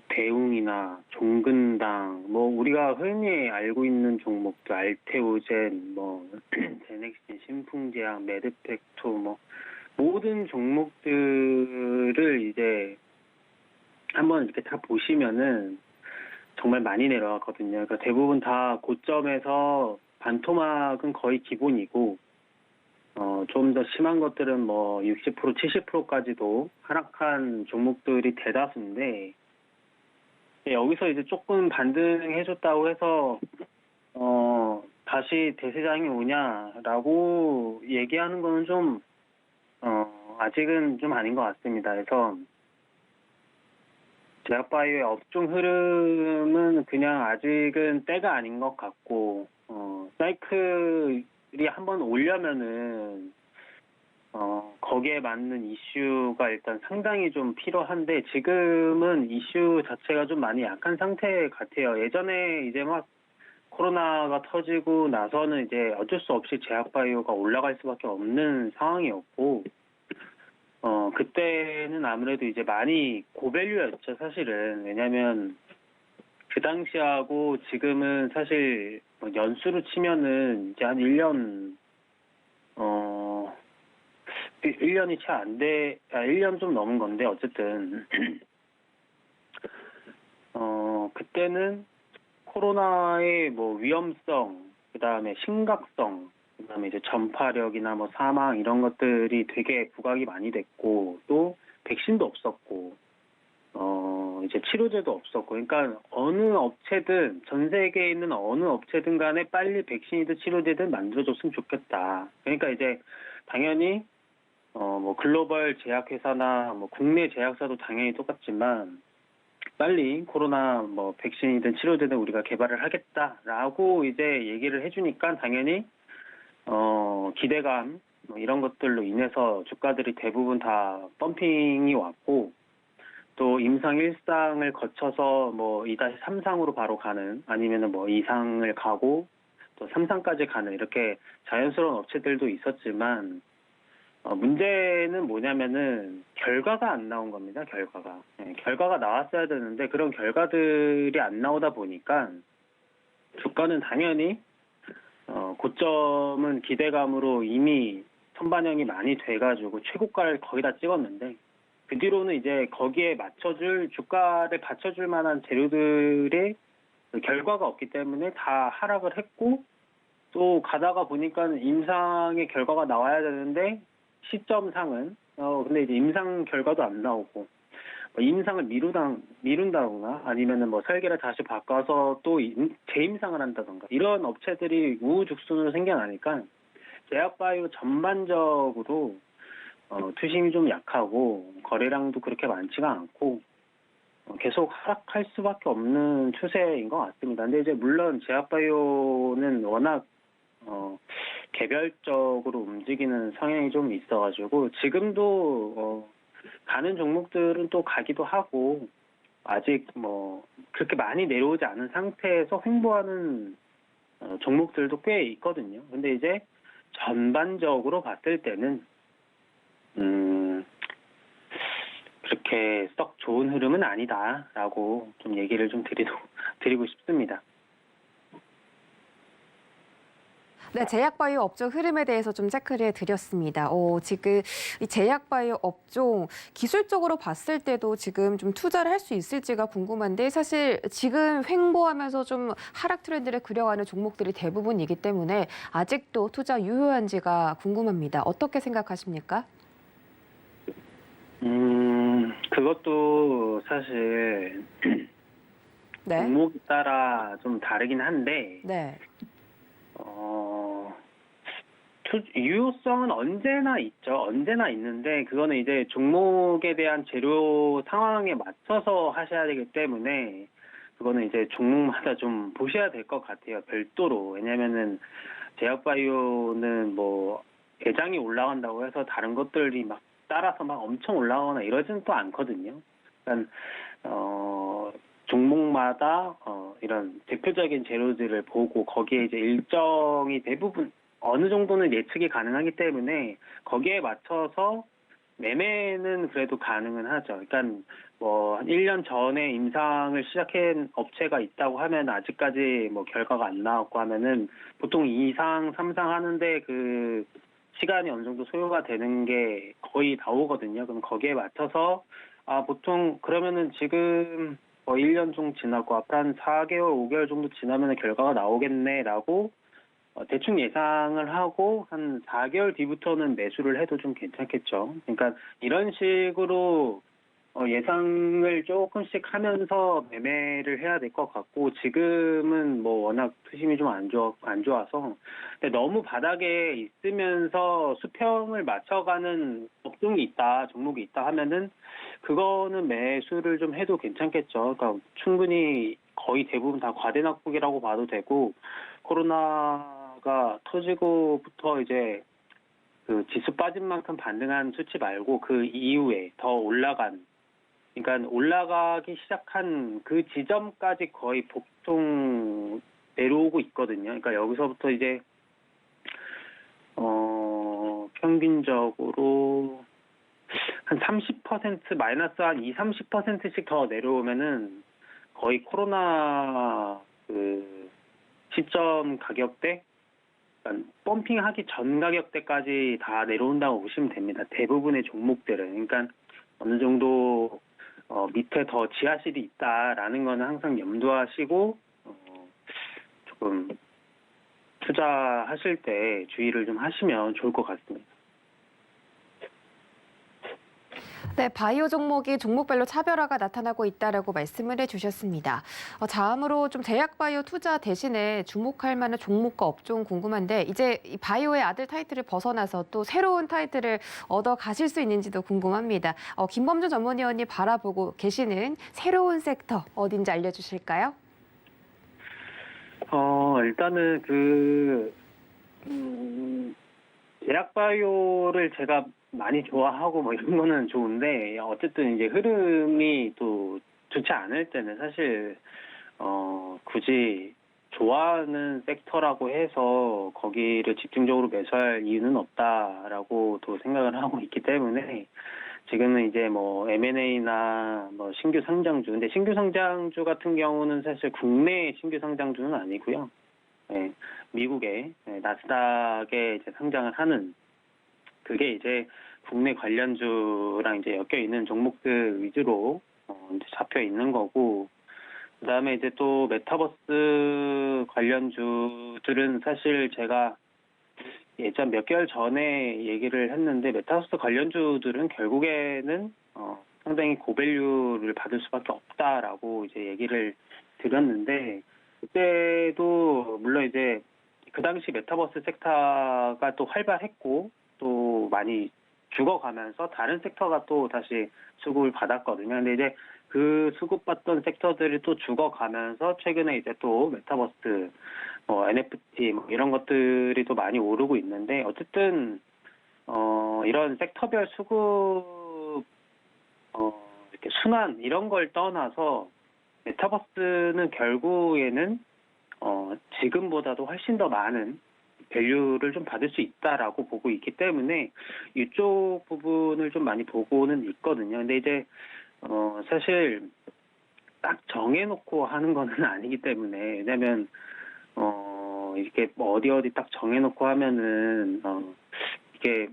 Speaker 3: 대웅이나 종근당, 뭐 우리가 흔히 알고 있는 종목들, 알테오젠, 뭐 제넥신, 신풍제약, 메드팩토, 뭐 모든 종목들을 이제 한번 이렇게 다 보시면은 정말 많이 내려왔거든요. 그러니까 대부분 다 고점에서 반토막은 거의 기본이고, 좀 더 심한 것들은 뭐 60%, 70%까지도 하락한 종목들이 대다수인데, 여기서 이제 조금 반등해줬다고 해서, 다시 대세장이 오냐라고 얘기하는 거는 좀, 아직은 좀 아닌 것 같습니다. 그래서, 제약바이오의 업종 흐름은 그냥 아직은 때가 아닌 것 같고, 사이클이 한번 오려면은, 거기에 맞는 이슈가 일단 상당히 좀 필요한데, 지금은 이슈 자체가 좀 많이 약한 상태 같아요. 예전에 이제 막 코로나가 터지고 나서는 이제 어쩔 수 없이 제약바이오가 올라갈 수밖에 없는 상황이었고, 그때는 아무래도 이제 많이 고밸류였죠, 사실은. 왜냐면, 그 당시하고 지금은 사실 뭐 연수로 치면은 이제 한 1년, 1년이 채 안 돼, 1년 좀 넘은 건데, 어쨌든, 그때는 코로나의 뭐 위험성, 그 다음에 심각성, 그 다음에 이제 전파력이나 뭐 사망 이런 것들이 되게 부각이 많이 됐고, 또 백신도 없었고, 이제 치료제도 없었고, 그러니까 어느 업체든, 전 세계에 있는 어느 업체든 간에 빨리 백신이든 치료제든 만들어줬으면 좋겠다. 그러니까 이제 당연히, 뭐 글로벌 제약회사나 뭐 국내 제약사도 당연히 똑같지만, 빨리 코로나 뭐 백신이든 치료제든 우리가 개발을 하겠다라고 이제 얘기를 해주니까 당연히, 기대감, 뭐 이런 것들로 인해서 주가들이 대부분 다 펌핑이 왔고, 또 임상 1상을 거쳐서 뭐 2-3상으로 바로 가는, 아니면은 뭐 2상을 가고 또 3상까지 가는 이렇게 자연스러운 업체들도 있었지만, 문제는 뭐냐면은 결과가 안 나온 겁니다. 결과가. 네, 결과가 나왔어야 되는데 그런 결과들이 안 나오다 보니까 주가는 당연히 고점은 기대감으로 이미 선반영이 많이 돼가지고 최고가를 거의 다 찍었는데, 그 뒤로는 이제 거기에 주가를 받쳐줄 만한 재료들의 결과가 없기 때문에 다 하락을 했고, 또 가다가 보니까 임상의 결과가 나와야 되는데, 시점상은, 근데 이제 임상 결과도 안 나오고, 뭐 임상을 미룬다거나 아니면은 뭐 설계를 다시 바꿔서 또 재임상을 한다던가, 이런 업체들이 우후죽순으로 생겨나니까, 제약바이오 전반적으로 투심이 좀 약하고 거래량도 그렇게 많지가 않고 계속 하락할 수밖에 없는 추세인 것 같습니다. 근데 이제 물론 제약바이오는 워낙 개별적으로 움직이는 성향이 좀 있어가지고 지금도 가는 종목들은 또 가기도 하고, 아직 뭐 그렇게 많이 내려오지 않은 상태에서 횡보하는 종목들도 꽤 있거든요. 근데 이제 전반적으로 봤을 때는 그렇게 썩 좋은 흐름은 아니다라고 좀 얘기를 좀 드리고 싶습니다.
Speaker 1: 네, 제약바이오 업종 흐름에 대해서 좀 체크를 해드렸습니다. 지금 이 제약바이오 업종 기술적으로 봤을 때도 지금 좀 투자를 할 수 있을지가 궁금한데, 사실 지금 횡보하면서 좀 하락 트렌드를 그려가는 종목들이 대부분이기 때문에 아직도 투자 유효한지가 궁금합니다. 어떻게 생각하십니까?
Speaker 3: 그것도 사실
Speaker 1: 네.
Speaker 3: 종목에 따라 좀 다르긴 한데,
Speaker 1: 네.
Speaker 3: 유효성은 언제나 있죠. 언제나 있는데, 그거는 이제 종목에 대한 재료 상황에 맞춰서 하셔야 되기 때문에, 그거는 이제 종목마다 좀 보셔야 될 것 같아요. 별도로. 왜냐면은, 제약바이오는 뭐, 애장이 올라간다고 해서 다른 것들이 막 따라서 막 엄청 올라가거나 이러지는 또 않거든요. 그러니까, 종목마다, 이런 대표적인 재료들을 보고, 거기에 이제 일정이 대부분, 어느 정도는 예측이 가능하기 때문에 거기에 맞춰서 매매는 그래도 가능은 하죠. 그러니까 뭐 한 1년 전에 임상을 시작한 업체가 있다고 하면 아직까지 뭐 결과가 안 나왔고 하면은 보통 2상, 3상 하는데 그 시간이 어느 정도 소요가 되는 게 거의 나오거든요. 그럼 거기에 맞춰서 보통 그러면은 지금 뭐 1년 정도 지나고 앞으로 한 4개월, 5개월 정도 지나면은 결과가 나오겠네라고 대충 예상을 하고 한 4개월 뒤부터는 매수를 해도 좀 괜찮겠죠. 그러니까 이런 식으로 예상을 조금씩 하면서 매매를 해야 될 것 같고, 지금은 뭐 워낙 투심이 좀 안 좋아서, 근데 너무 바닥에 있으면서 수평을 맞춰가는 종목이 있다 하면은 그거는 매수를 좀 해도 괜찮겠죠. 그러니까 충분히 거의 대부분 다 과대 낙폭이라고 봐도 되고, 코로나가 터지고부터 이제 그 지수 빠진 만큼 반등한 수치 말고 그 이후에 더 올라간, 그러니까 올라가기 시작한 그 지점까지 거의 복통 내려오고 있거든요. 그러니까 여기서부터 이제 평균적으로 한 30% 마이너스 한 20-30%씩 더 내려오면은 거의 코로나 그 시점 가격대, 그러니까 펌핑하기 전 가격대까지 다 내려온다고 보시면 됩니다. 대부분의 종목들은. 그러니까 어느 정도 밑에 더 지하실이 있다라는 거는 항상 염두하시고 조금 투자하실 때 주의를 좀 하시면 좋을 것 같습니다.
Speaker 1: 네, 바이오 종목이 종목별로 차별화가 나타나고 있다라고 말씀을 해주셨습니다. 다음으로 좀 제약 바이오 투자 대신에 주목할 만한 종목과 업종 궁금한데 이제 이 바이오의 아들 타이틀을 벗어나서 또 새로운 타이틀을 얻어 가실 수 있는지도 궁금합니다. 김범준 전문위원이 바라보고 계시는 새로운 섹터 어딘지 알려주실까요?
Speaker 3: 일단은 제약 바이오를 제가 많이 좋아하고 뭐 이런 거는 좋은데 어쨌든 이제 흐름이 또 좋지 않을 때는 사실 굳이 좋아하는 섹터라고 해서 거기를 집중적으로 매수할 이유는 없다라고 또 생각을 하고 있기 때문에 지금은 이제 뭐 M&A나 뭐 신규 상장주, 근데 신규 상장주 같은 경우는 사실 국내 신규 상장주는 아니고요. 네, 미국의 나스닥에 이제 상장을 하는 그게 이제 국내 관련주랑 이제 엮여 있는 종목들 위주로 이제 잡혀 있는 거고, 그다음에 이제 또 메타버스 관련주들은 사실 제가 예전 몇 개월 전에 얘기를 했는데 메타버스 관련주들은 결국에는 상당히 고밸류를 받을 수밖에 없다라고 이제 얘기를 드렸는데 그때도 물론 이제 그 당시 메타버스 섹터가 또 활발했고 또 많이 죽어가면서 다른 섹터가 또 다시 수급을 받았거든요. 근데 이제 그 수급받던 섹터들이 또 죽어가면서 최근에 이제 또 메타버스, NFT 뭐 이런 것들이 또 많이 오르고 있는데 어쨌든 이런 섹터별 수급 이렇게 순환 이런 걸 떠나서 메타버스는 결국에는 지금보다도 훨씬 더 많은 밸류를 좀 받을 수 있다라고 보고 있기 때문에 이쪽 부분을 좀 많이 보고는 있거든요. 근데 이제 사실 딱 정해놓고 하는 거는 아니기 때문에 왜냐면 이렇게 뭐 어디 딱 정해놓고 하면은 이게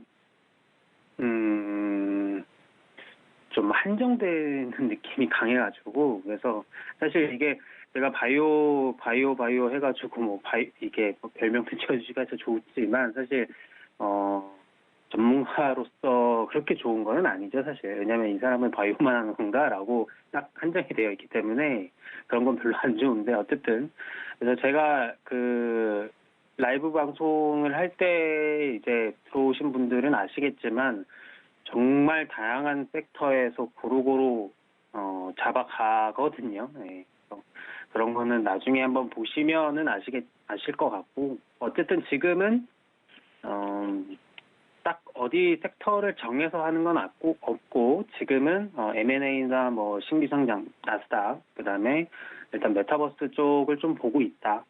Speaker 3: 좀 한정되는 느낌이 강해가지고 그래서 사실 이게 제가 바이오 해가지고 뭐 이게 뭐 별명도 지어주시가 해서 좋지만 사실 전문가로서 그렇게 좋은 거는 아니죠 사실. 왜냐하면 이 사람은 바이오만 하는 건가라고 딱 한정이 되어 있기 때문에 그런 건 별로 안 좋은데 어쨌든 그래서 제가 그 라이브 방송을 할 때 이제 들어오신 분들은 아시겠지만 정말 다양한 섹터에서 고루고루 잡아가거든요. 네. 그런 거는 나중에 한번 보시면은 아실 것 같고 어쨌든 지금은 딱 어디 섹터를 정해서 하는 건 없고 지금은 M&A나 뭐 신규 상장, 나스닥 그다음에 일단 메타버스 쪽을 좀 보고 있다.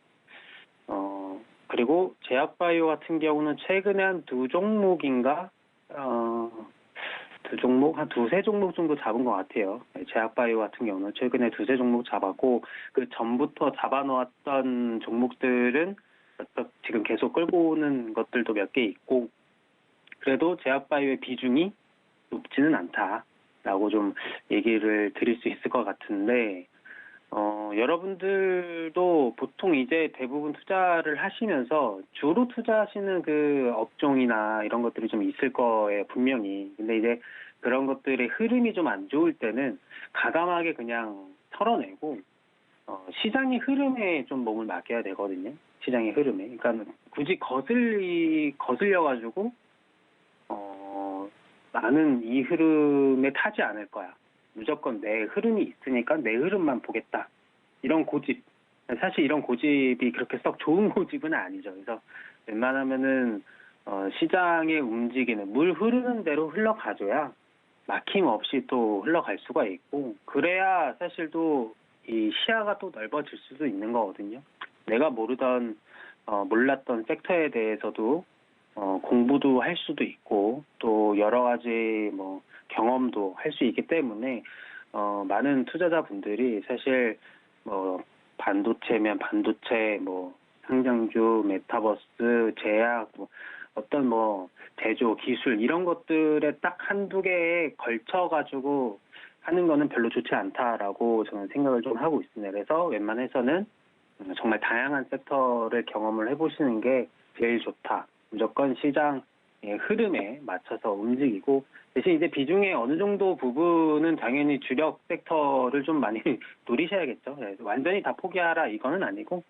Speaker 3: 그리고 제약바이오 같은 경우는 최근에 한 두 종목인가 두 종목, 한 두세 종목 정도 잡은 것 같아요. 제약바이오 같은 경우는 최근에 두세 종목 잡았고, 그 전부터 잡아놓았던 종목들은 지금 계속 끌고 오는 것들도 몇 개 있고, 그래도 제약바이오의 비중이 높지는 않다라고 좀 얘기를 드릴 수 있을 것 같은데, 여러분들도 보통 이제 대부분 투자를 하시면서 주로 투자하시는 그 업종이나 이런 것들이 좀 있을 거예요, 분명히. 근데 이제 그런 것들의 흐름이 좀 안 좋을 때는 과감하게 그냥 털어내고, 시장의 흐름에 좀 몸을 맡겨야 되거든요. 시장의 흐름에. 그러니까 굳이 거슬려가지고, 나는 이 흐름에 타지 않을 거야. 무조건 내 흐름이 있으니까 내 흐름만 보겠다. 이런 고집. 사실 이런 고집이 그렇게 썩 좋은 고집은 아니죠. 그래서 웬만하면은 시장에 움직이는 물 흐르는 대로 흘러가줘야 막힘없이 또 흘러갈 수가 있고 그래야 사실 또 이 시야가 또 넓어질 수도 있는 거거든요. 내가 몰랐던 섹터에 대해서도 공부도 할 수도 있고 또 여러 가지 뭐 경험도 할 수 있기 때문에 많은 투자자분들이 사실 뭐 반도체면 반도체, 뭐 상장주, 메타버스, 제약, 뭐 어떤 뭐 제조, 기술 이런 것들에 딱 한두 개에 걸쳐 가지고 하는 거는 별로 좋지 않다라고 저는 생각을 좀 하고 있습니다. 그래서 웬만해서는 정말 다양한 섹터를 경험을 해보시는 게 제일 좋다. 무조건 시장의 흐름에 맞춰서 움직이고, 대신 이제 비중의 어느 정도 부분은 당연히 주력 섹터를 좀 많이 노리셔야겠죠. 그래서 완전히 다 포기하라 이거는 아니고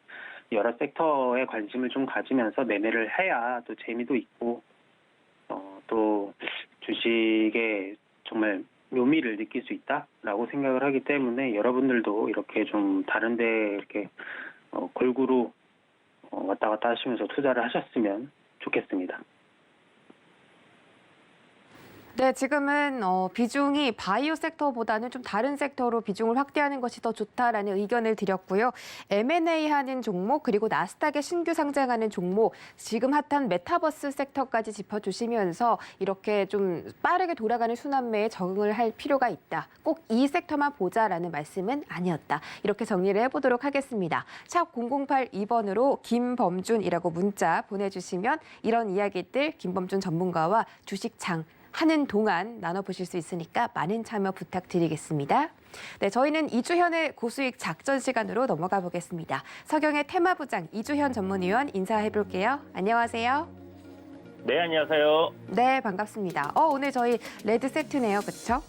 Speaker 3: 여러 섹터에 관심을 좀 가지면서 매매를 해야 또 재미도 있고 또 주식에 정말 묘미를 느낄 수 있다라고 생각을 하기 때문에 여러분들도 이렇게 좀 다른데 이렇게 골고루 왔다 갔다 하시면서 투자를 하셨으면 좋겠습니다.
Speaker 1: 네, 지금은 비중이 바이오 섹터보다는 좀 다른 섹터로 비중을 확대하는 것이 더 좋다라는 의견을 드렸고요. M&A 하는 종목 그리고 나스닥에 신규 상장하는 종목, 지금 핫한 메타버스 섹터까지 짚어주시면서 이렇게 좀 빠르게 돌아가는 순환매에 적응을 할 필요가 있다. 꼭 이 섹터만 보자라는 말씀은 아니었다. 이렇게 정리를 해보도록 하겠습니다. 샵 0082번으로 김범준이라고 문자 보내주시면 이런 이야기들 김범준 전문가와 주식장 하는 동안 나눠보실 수 있으니까 많은 참여 부탁드리겠습니다. 네, 저희는 이주현의 고수익 작전 시간으로 넘어가 보겠습니다. 서경의 테마부장 이주현 전문위원 인사해볼게요. 안녕하세요.
Speaker 4: 네, 안녕하세요.
Speaker 1: 네, 반갑습니다. 오늘 저희 레드 세트네요, 그렇죠?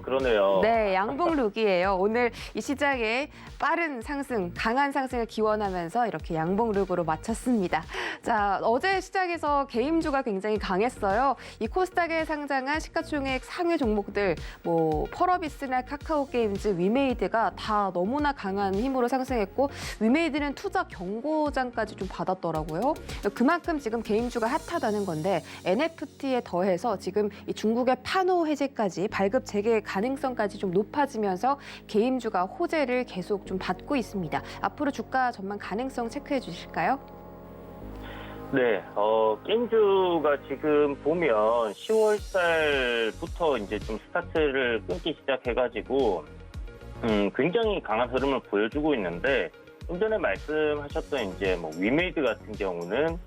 Speaker 4: 그러네요.
Speaker 1: 네, 양봉룩이에요. 오늘 이 시장에 빠른 상승, 강한 상승을 기원하면서 이렇게 양봉룩으로 마쳤습니다. 자, 어제 시장에서 개임주가 굉장히 강했어요. 이 코스닥에 상장한 시가총액 상위 종목들, 뭐 펄어비스나 카카오게임즈, 위메이드가 다 너무나 강한 힘으로 상승했고 위메이드는 투자 경고장까지 좀 받았더라고요. 그만큼 지금 개임주가 핫하다는 건데 NFT에 더해서 지금 이 중국의 판호 해제까지 발급 재개 가능성까지 좀 높아지면서 개임주가 호재를 계속 좀 받고 있습니다. 앞으로 주가 전망 가능성 체크해 주실까요?
Speaker 4: 네, 게임주가 지금 보면 10월 달부터 이제 좀 스타트를 끊기 시작해가지고, 굉장히 강한 흐름을 보여주고 있는데, 좀 전에 말씀하셨던 이제 뭐 위메이드 같은 경우는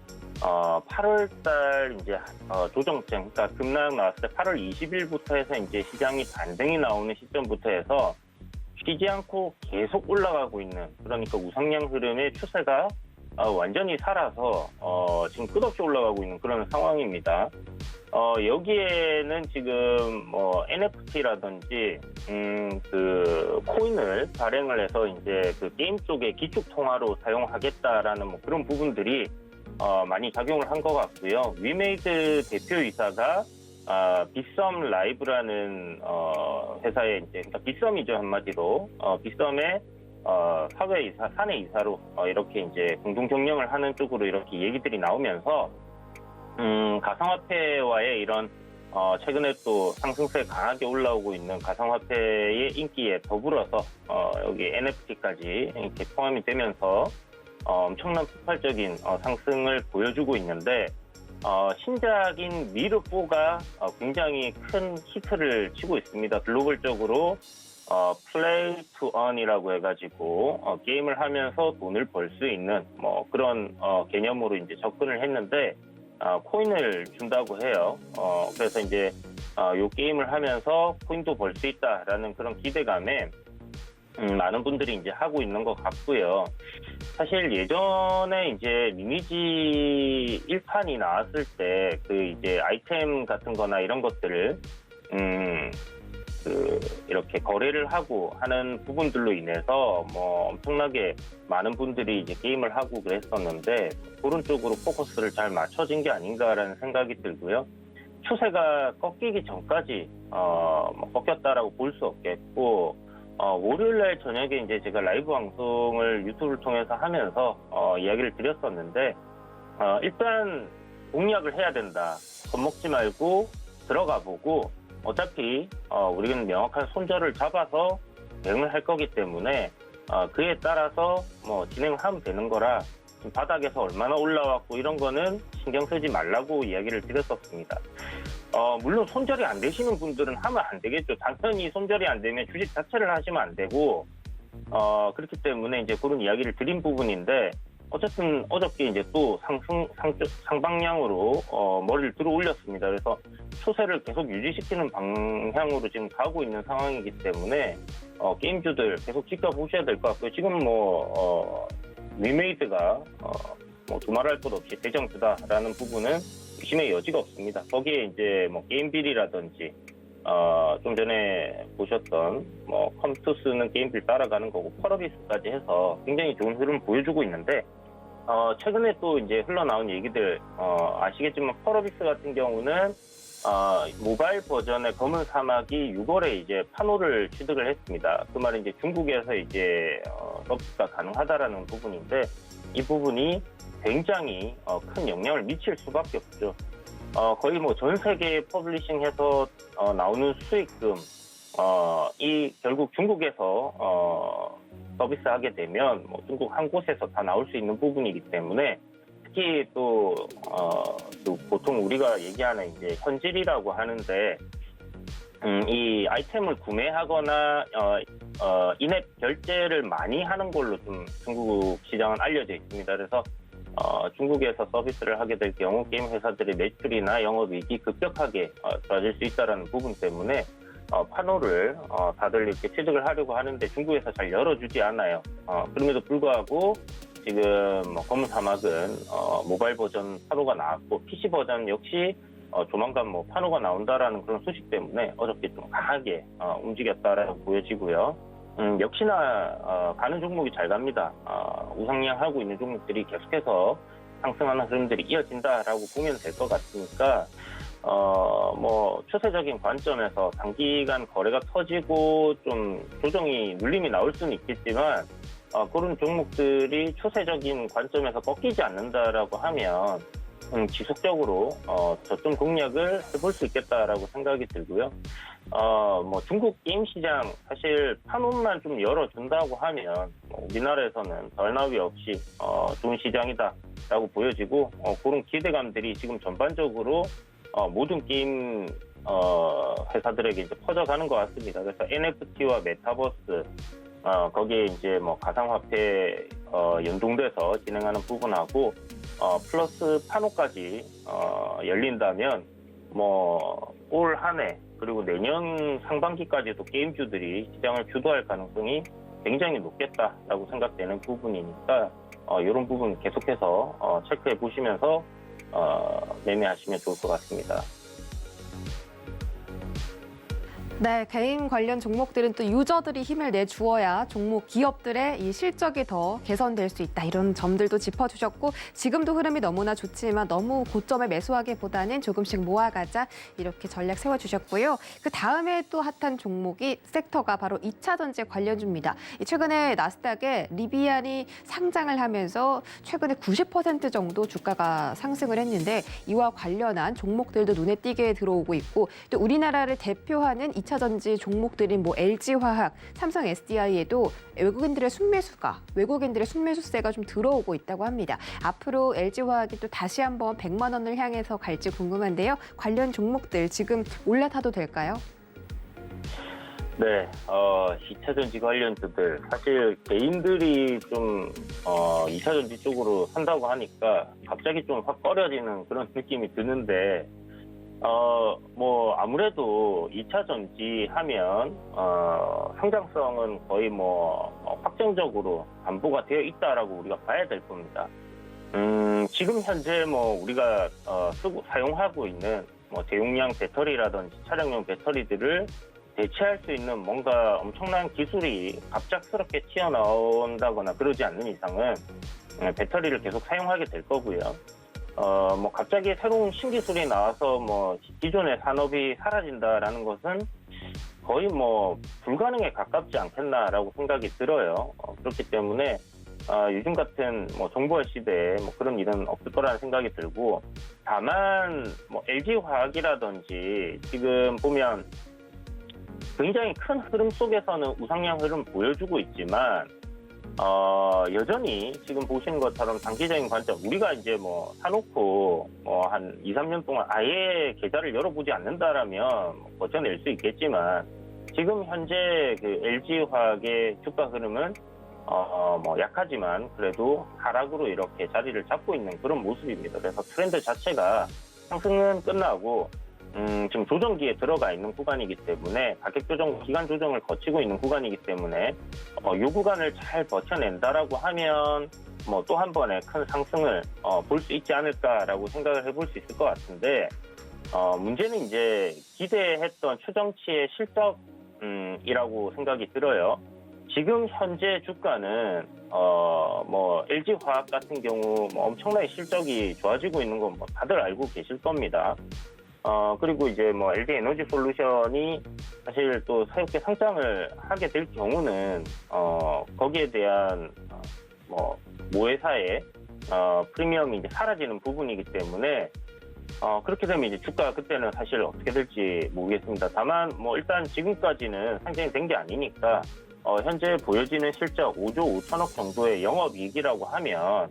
Speaker 4: 8월 달 이제 조정점, 그러니까 급락 나왔을 때 8월 20일부터 해서 이제 시장이 반등이 나오는 시점부터 해서 쉬지 않고 계속 올라가고 있는, 그러니까 우상향 흐름의 추세가 완전히 살아서 지금 끝없이 올라가고 있는 그런 상황입니다. 여기에는 지금 뭐 NFT라든지 그 코인을 발행을 해서 이제 그 게임 쪽에 기축 통화로 사용하겠다라는 뭐 그런 부분들이 많이 작용을 한 것 같고요. 위메이드 대표이사가 빗썸 라이브라는 회사의 이제 그러니까 빗썸이죠, 한마디로 빗썸의 사회이사, 사내이사로 이렇게 이제 공동 경영을 하는 쪽으로 이렇게 얘기들이 나오면서 가상화폐와의 이런 최근에 또 상승세 강하게 올라오고 있는 가상화폐의 인기에 더불어서 여기 NFT까지 이렇게 포함이 되면서 엄청난 폭발적인 상승을 보여주고 있는데 신작인 미르4가 굉장히 큰 히트를 치고 있습니다. 글로벌적으로 플레이 투 언이라고 해가지고 게임을 하면서 돈을 벌 수 있는 뭐 그런 개념으로 이제 접근을 했는데 코인을 준다고 해요. 그래서 이제 요 게임을 하면서 코인도 벌 수 있다라는 그런 기대감에 많은 분들이 이제 하고 있는 것 같고요. 사실 예전에 이제 리니지 1판이 나왔을 때 그 이제 아이템 같은 거나 이런 것들을 이렇게 거래를 하고 하는 부분들로 인해서 뭐 엄청나게 많은 분들이 이제 게임을 하고 그랬었는데 그런 쪽으로 포커스를 잘 맞춰진 게 아닌가라는 생각이 들고요. 추세가 꺾이기 전까지 뭐 꺾였다라고 볼 수 없겠고 월요일날 저녁에 이제 제가 라이브 방송을 유튜브를 통해서 하면서 이야기를 드렸었는데 일단 공략을 해야 된다. 겁먹지 말고 들어가 보고 어차피 우리는 명확한 손절을 잡아서 대응을 할 거기 때문에 그에 따라서 뭐 진행을 하면 되는 거라 지금 바닥에서 얼마나 올라왔고 이런 거는 신경 쓰지 말라고 이야기를 드렸었습니다. 물론 손절이 안 되시는 분들은 하면 안 되겠죠. 단순히 손절이 안 되면 주식 자체를 하시면 안 되고 그렇기 때문에 이제 그런 이야기를 드린 부분인데, 어쨌든 어저께 이제 또 상방향으로 머리를 들어 올렸습니다. 그래서 추세를 계속 유지시키는 방향으로 지금 가고 있는 상황이기 때문에 게임주들 계속 지켜보셔야 될 것 같고요. 지금 위메이드가 뭐 두말할 것 없이 대장주다라는 부분은 의심의 여지가 없습니다. 거기에 이제 뭐 게임빌이라든지 좀 전에 보셨던 컴투스는 게임빌 따라가는 거고 펄어비스까지 해서 굉장히 좋은 흐름 보여주고 있는데, 최근에 또 이제 흘러나온 얘기들 아시겠지만 펄어비스 같은 경우는 모바일 버전의 검은 사막이 6월에 이제 판호를 취득을 했습니다. 그 말은 이제 중국에서 이제 서비스가 가능하다라는 부분인데, 이 부분이 굉장히 큰 영향을 미칠 수밖에 없죠. 거의 뭐 전 세계 퍼블리싱해서 나오는 수익금, 이 결국 중국에서 서비스하게 되면 뭐 중국 한 곳에서 다 나올 수 있는 부분이기 때문에, 특히 또 보통 우리가 얘기하는 이제 현질이라고 하는데, 이 아이템을 구매하거나 인앱 결제를 많이 하는 걸로 좀 중국 시장은 알려져 있습니다. 그래서 중국에서 서비스를 하게 될 경우 게임 회사들의 매출이나 영업이익이 급격하게 좋아질 수 있다는 부분 때문에 판호를 다들 이렇게 취득을 하려고 하는데 중국에서 잘 열어주지 않아요. 그럼에도 불구하고 지금 검은 사막은 모바일 버전 판호가 나왔고 PC 버전 역시 조만간 판호가 나온다라는 그런 소식 때문에 어저께 좀 강하게 움직였다라고 보여지고요. 역시나 가는 종목이 잘 갑니다. 우상향하고 있는 종목들이 계속해서 상승하는 흐름들이 이어진다라고 보면 될 것 같으니까, 추세적인 관점에서 단기간 거래가 터지고 좀 조정이 눌림이 나올 수는 있겠지만, 그런 종목들이 추세적인 관점에서 꺾이지 않는다라고 하면 지속적으로 저점 공략을 해볼 수 있겠다라고 생각이 들고요. 중국 게임 시장 사실 판호만 좀 열어준다고 하면 우리나라에서는 덜 나위 없이 좋은 시장이다라고 보여지고, 그런 기대감들이 지금 전반적으로 모든 게임 회사들에게 이제 퍼져가는 것 같습니다. 그래서 NFT와 메타버스, 거기에 이제 가상화폐 연동돼서 진행하는 부분하고 플러스 판호까지 열린다면 올 한 해 그리고 내년 상반기까지도 게임주들이 시장을 주도할 가능성이 굉장히 높겠다라고 생각되는 부분이니까 이런 부분 계속해서 체크해 보시면서 매매하시면 좋을 것 같습니다.
Speaker 1: 네, 게임 관련 종목들은 또 유저들이 힘을 내주어야 종목 기업들의 이 실적이 더 개선될 수 있다. 이런 점들도 짚어주셨고, 지금도 흐름이 너무나 좋지만 너무 고점에 매수하기보다는 조금씩 모아가자, 이렇게 전략 세워주셨고요. 그 다음에 또 핫한 종목이 섹터가 바로 2차 전지 관련주입니다. 최근에 나스닥에 리비안이 상장을 하면서 최근에 90% 정도 주가가 상승을 했는데, 이와 관련한 종목들도 눈에 띄게 들어오고 있고, 또 우리나라를 대표하는 2차 전지 종목들인 LG화학, 삼성 SDI에도 외국인들의 순매수세가 좀 들어오고 있다고 합니다. 앞으로 LG화학이 또 다시 한번 100만 원을 향해서 갈지 궁금한데요. 관련 종목들 지금 올라타도 될까요?
Speaker 4: 네, 2차 전지 관련주들 사실 개인들이 좀 2차 전지 쪽으로 산다고 하니까 갑자기 좀 확 꺼려지는 그런 느낌이 드는데, 아무래도 2차 전지 하면, 상장성은 거의 확정적으로 담보가 되어 있다라고 우리가 봐야 될 겁니다. 지금 현재 우리가, 사용하고 있는 대용량 배터리라든지 차량용 배터리들을 대체할 수 있는 뭔가 엄청난 기술이 갑작스럽게 튀어나온다거나 그러지 않는 이상은 배터리를 계속 사용하게 될 거고요. 갑자기 새로운 신기술이 나와서 기존의 산업이 사라진다라는 것은 거의 불가능에 가깝지 않겠나라고 생각이 들어요. 그렇기 때문에 요즘 같은 정보화 시대에 그런 일은 없을 거라는 생각이 들고, 다만 LG화학이라든지 지금 보면 굉장히 큰 흐름 속에서는 우상향 흐름 보여주고 있지만, 여전히 지금 보시는 것처럼 단기적인 관점, 우리가 이제 사놓고 한 2, 3년 동안 아예 계좌를 열어보지 않는다라면 버텨낼 수 있겠지만, 지금 현재 그 LG화학의 주가 흐름은 뭐 약하지만 그래도 하락으로 이렇게 자리를 잡고 있는 그런 모습입니다. 그래서 트렌드 자체가 상승은 끝나고 지금 조정기에 들어가 있는 구간이기 때문에 가격 조정, 기간 조정을 거치고 있는 구간이기 때문에 이 구간을 잘 버텨낸다라고 하면 뭐 또 한 번의 큰 상승을 볼 수 있지 않을까라고 생각을 해볼 수 있을 것 같은데 문제는 이제 기대했던 추정치의 실적이라고 생각이 들어요. 지금 현재 주가는 뭐 LG화학 같은 경우 뭐 엄청나게 실적이 좋아지고 있는 건 뭐 다들 알고 계실 겁니다. 그리고 이제 뭐 LG에너지솔루션이 사실 또 새롭게 상장을 하게 될 경우는 거기에 대한 뭐 모회사의 프리미엄이 이제 사라지는 부분이기 때문에 그렇게 되면 이제 주가 그때는 사실 어떻게 될지 모르겠습니다. 다만 뭐 일단 지금까지는 상장이 된 게 아니니까 현재 보여지는 실적 5조 5천억 정도의 영업이익이라고 하면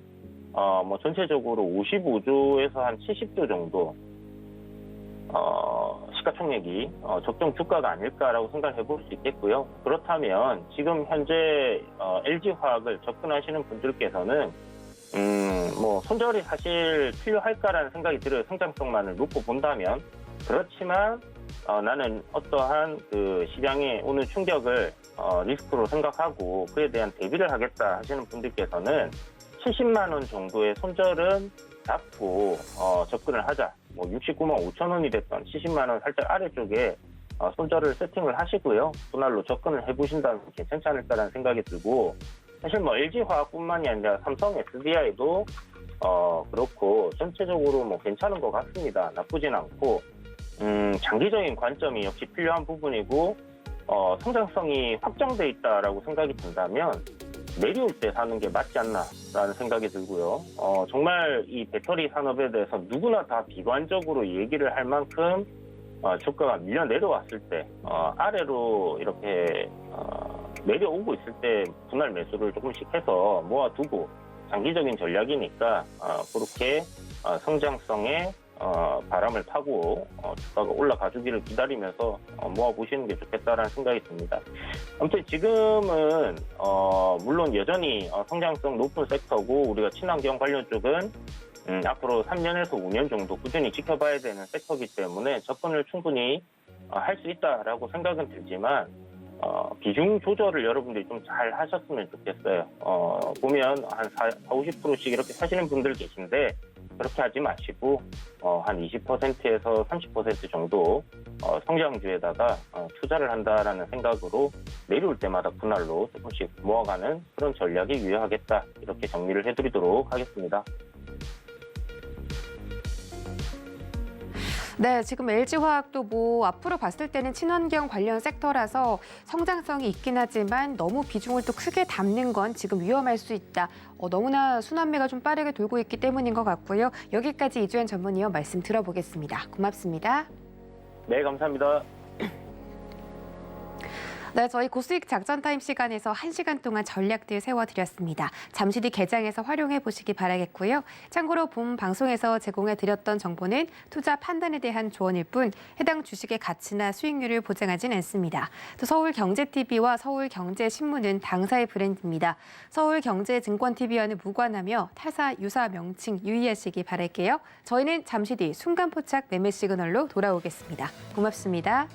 Speaker 4: 뭐 전체적으로 55조에서 한 70조 정도 시가총액이 적정 주가가 아닐까라고 생각해 볼 수 있겠고요. 그렇다면 지금 현재 LG화학을 접근하시는 분들께서는 뭐 손절이 사실 필요할까라는 생각이 들어요. 성장성만을 놓고 본다면. 그렇지만 나는 어떠한 그 시장의 오늘 충격을 리스크로 생각하고 그에 대한 대비를 하겠다 하시는 분들께서는 70만 원 정도의 손절은 잡고 접근을 하자. 뭐 69만 5천 원이 됐던 70만 원 살짝 아래쪽에 손절을 세팅을 하시고요. 분할로 접근을 해보신다면 괜찮지 않을까라는 생각이 들고, 사실 뭐 LG화학뿐만이 아니라 삼성 SDI도 그렇고 전체적으로 뭐 괜찮은 것 같습니다. 나쁘진 않고 장기적인 관점이 역시 필요한 부분이고 성장성이 확정돼 있다라고 생각이 든다면 내려올 때 사는 게 맞지 않나라는 생각이 들고요. 정말 이 배터리 산업에 대해서 누구나 다 비관적으로 얘기를 할 만큼 주가가 밀려 내려왔을 때 아래로 이렇게 내려오고 있을 때 분할 매수를 조금씩 해서 모아두고, 장기적인 전략이니까 그렇게 성장성의 바람을 타고 주가가 올라가주기를 기다리면서 모아보시는 게 좋겠다라는 생각이 듭니다. 아무튼 지금은 물론 여전히 성장성 높은 섹터고 우리가 친환경 관련 쪽은 앞으로 3년에서 5년 정도 꾸준히 지켜봐야 되는 섹터이기 때문에 접근을 충분히 할 수 있다라고 생각은 들지만 비중 조절을 여러분들이 좀 잘 하셨으면 좋겠어요. 보면 한 40~50%씩 이렇게 사시는 분들 계신데 그렇게 하지 마시고 한 20%에서 30% 정도 성장주에다가 투자를 한다라는 생각으로 내려올 때마다 분할로 조금씩 모아가는 그런 전략이 유효하겠다, 이렇게 정리를 해드리도록 하겠습니다.
Speaker 1: 네, 지금 LG화학도 뭐 앞으로 봤을 때는 친환경 관련 섹터라서 성장성이 있긴 하지만 너무 비중을 또 크게 담는 건 지금 위험할 수 있다. 너무나 순환매가 좀 빠르게 돌고 있기 때문인 것 같고요. 여기까지 이주연 전문위원 말씀 들어보겠습니다. 고맙습니다.
Speaker 4: 네, 감사합니다.
Speaker 1: 네, 저희 고수익 작전 타임 시간에서 1시간 동안 전략들 세워드렸습니다. 잠시 뒤 개장해서 활용해 보시기 바라겠고요. 참고로 본 방송에서 제공해드렸던 정보는 투자 판단에 대한 조언일 뿐 해당 주식의 가치나 수익률을 보장하진 않습니다. 또 서울경제TV와 서울경제신문은 당사의 브랜드입니다. 서울경제증권TV와는 무관하며 타사 유사 명칭 유의하시기 바랄게요. 저희는 잠시 뒤 순간포착 매매 시그널로 돌아오겠습니다. 고맙습니다.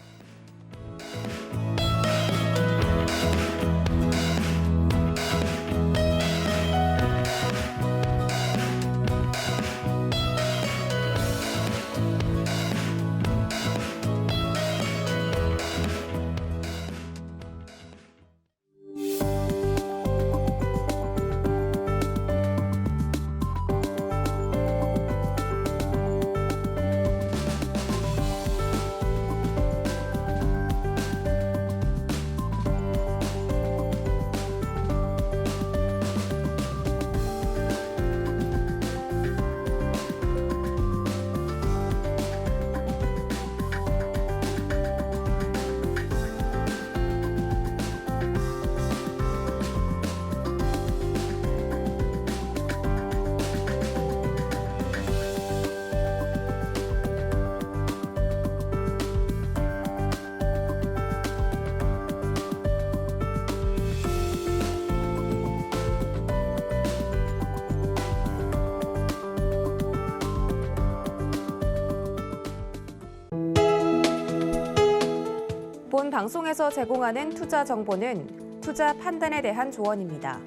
Speaker 1: 방송에서 제공하는 투자 정보는 투자 판단에 대한 조언입니다.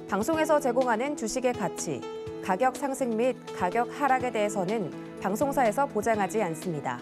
Speaker 1: 방송에서 제공하는 주식의 가치, 가격 상승 및 가격 하락에 대해서는 방송사에서 보장하지 않습니다.